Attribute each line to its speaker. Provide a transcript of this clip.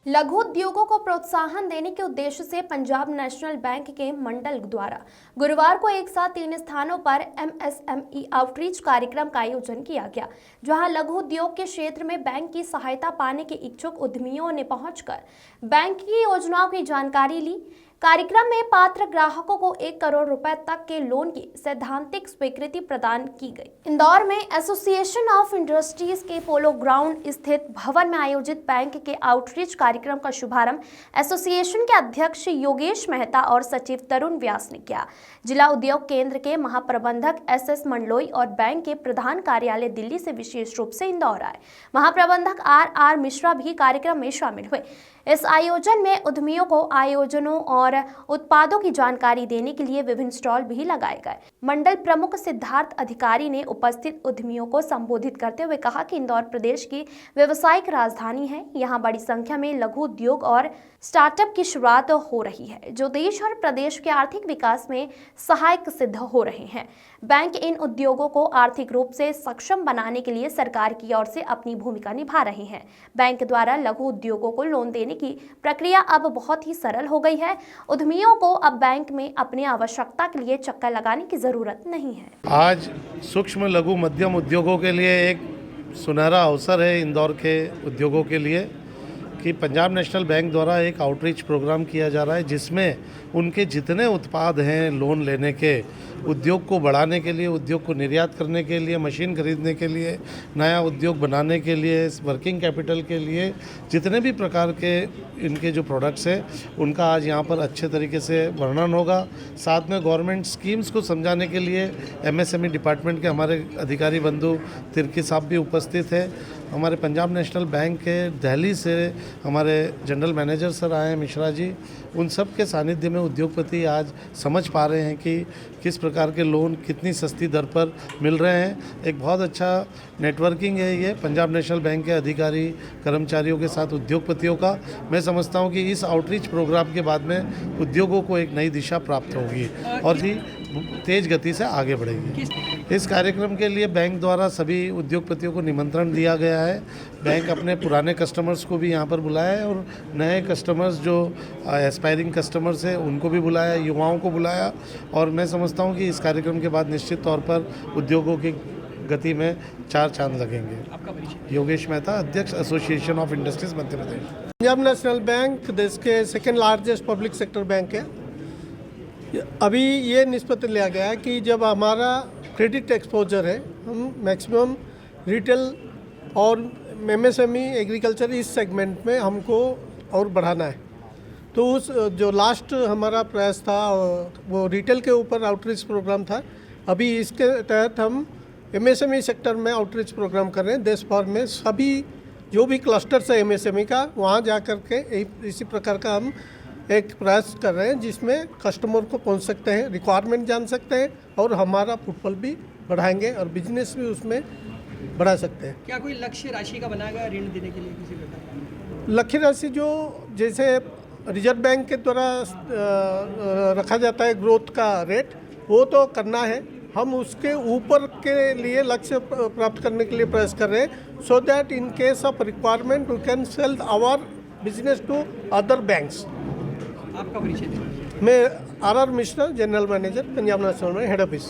Speaker 1: लघु उद्योगों को प्रोत्साहन देने के उद्देश्य से पंजाब नेशनल बैंक के मंडल द्वारा गुरुवार को एक साथ 3 स्थानों पर MSME आउटरीच कार्यक्रम का आयोजन किया गया, जहां लघु उद्योग के क्षेत्र में बैंक की सहायता पाने के इच्छुक उद्यमियों ने पहुंचकर बैंक की योजनाओं की जानकारी ली। कार्यक्रम में पात्र ग्राहकों को 1 करोड़ रुपए तक के लोन की सैद्धांतिक स्वीकृति प्रदान की गई। इंदौर में एसोसिएशन ऑफ इंडस्ट्रीज के पोलो ग्राउंड स्थित भवन में आयोजित बैंक के आउटरीच कार्यक्रम का शुभारंभ एसोसिएशन के अध्यक्ष योगेश मेहता और सचिव तरुण व्यास ने किया। जिला उद्योग केंद्र के महाप्रबंधक SS मंडलोई और बैंक के प्रधान कार्यालय दिल्ली से विशेष रूप से इंदौर आए। महाप्रबंधक RR मिश्रा भी कार्यक्रम में शामिल हुए। इस आयोजन में उद्यमियों को आयोजनों और उत्पादों की जानकारी देने के लिए विभिन्न स्टॉल भी लगाए गए। मंडल प्रमुख सिद्धार्थ अधिकारी ने उपस्थित उद्यमियों को संबोधित करते हुए कहा कि इंदौर प्रदेश की व्यावसायिक राजधानी है। यहाँ बड़ी संख्या में लघु उद्योग और स्टार्टअप की शुरुआत हो रही है, जो देश और प्रदेश के आर्थिक विकास में सहायक सिद्ध हो रहे हैं। बैंक इन उद्योगों को आर्थिक रूप से सक्षम बनाने के लिए सरकार की ओर से अपनी भूमिका निभा रहे हैं। बैंक द्वारा लघु उद्योगों को लोन देने की प्रक्रिया अब बहुत ही सरल हो गई है। उद्यमियों को अब बैंक में अपनी आवश्यकता के लिए चक्कर लगाने की जरूरत नहीं है।
Speaker 2: आज सूक्ष्म लघु मध्यम उद्योगों के लिए एक सुनहरा अवसर है इंदौर के उद्योगों के लिए कि पंजाब नेशनल बैंक द्वारा एक आउटरीच प्रोग्राम किया जा रहा है, जिसमें उनके जितने उत्पाद हैं लोन लेने के, उद्योग को बढ़ाने के लिए, उद्योग को निर्यात करने के लिए, मशीन खरीदने के लिए, नया उद्योग बनाने के लिए, वर्किंग कैपिटल के लिए, जितने भी प्रकार के इनके जो प्रोडक्ट्स हैं उनका आज यहाँ पर अच्छे तरीके से वर्णन होगा। साथ में गवर्नमेंट स्कीम्स को समझाने के लिए MSME डिपार्टमेंट के हमारे अधिकारी बंधु तिर्की साहब भी उपस्थित है। हमारे पंजाब नेशनल बैंक के दिल्ली से हमारे जनरल मैनेजर सर आए हैं, मिश्रा जी। उन सब के सानिध्य में उद्योगपति आज समझ पा रहे हैं कि किस प्रकार के लोन कितनी सस्ती दर पर मिल रहे हैं। एक बहुत अच्छा नेटवर्किंग है ये पंजाब नेशनल बैंक के अधिकारी कर्मचारियों के साथ उद्योगपतियों का। मैं समझता हूँ कि इस आउटरीच प्रोग्राम के बाद में उद्योगों को एक नई दिशा प्राप्त होगी और भी तेज गति से आगे बढ़ेगी। इस कार्यक्रम के लिए बैंक द्वारा सभी उद्योगपतियों को निमंत्रण दिया गया है। बैंक अपने पुराने कस्टमर्स को भी यहाँ पर बुलाया है और नए कस्टमर्स जो एस्पायरिंग कस्टमर्स हैं उनको भी बुलाया, युवाओं को बुलाया। और मैं समझता हूँ कि इस कार्यक्रम के बाद निश्चित तौर पर उद्योगों की गति में 4 चांद लगेंगे। आपका परिचय? योगेश मेहता, अध्यक्ष association of industries Madhya Pradesh.
Speaker 3: Punjab national bank देश के second largest public sector bank है। अभी ये निष्पत्ति लिया गया है कि जब हमारा क्रेडिट एक्सपोजर है, हम मैक्सिमम रिटेल और MSME एग्रीकल्चर इस सेगमेंट में हमको और बढ़ाना है। तो उस जो लास्ट हमारा प्रयास था वो रिटेल के ऊपर आउटरीच प्रोग्राम था। अभी इसके तहत हम MSME सेक्टर में आउटरीच प्रोग्राम कर रहे हैं। देश भर में सभी जो भी क्लस्टर्स है MSME का, वहाँ जा कर के इसी प्रकार का हम एक प्रयास कर रहे हैं, जिसमें कस्टमर को पहुंच सकते हैं, रिक्वायरमेंट जान सकते हैं और हमारा फुटफॉल भी बढ़ाएंगे और बिजनेस भी उसमें बढ़ा सकते हैं।
Speaker 4: क्या कोई लक्ष्य राशि का बनाया गया ऋण देने के लिए किसी प्रकार?
Speaker 3: लक्ष्य राशि जो जैसे रिजर्व बैंक के द्वारा रखा जाता है ग्रोथ का रेट, वो तो करना है। हम उसके ऊपर के लिए लक्ष्य प्राप्त करने के लिए प्रयास कर रहे हैं, so that in case of requirement we can sell our business to other banks.
Speaker 4: आपका परिचय?
Speaker 3: मैं RR Mishra, general manager, Punjab National में हेड ऑफिस।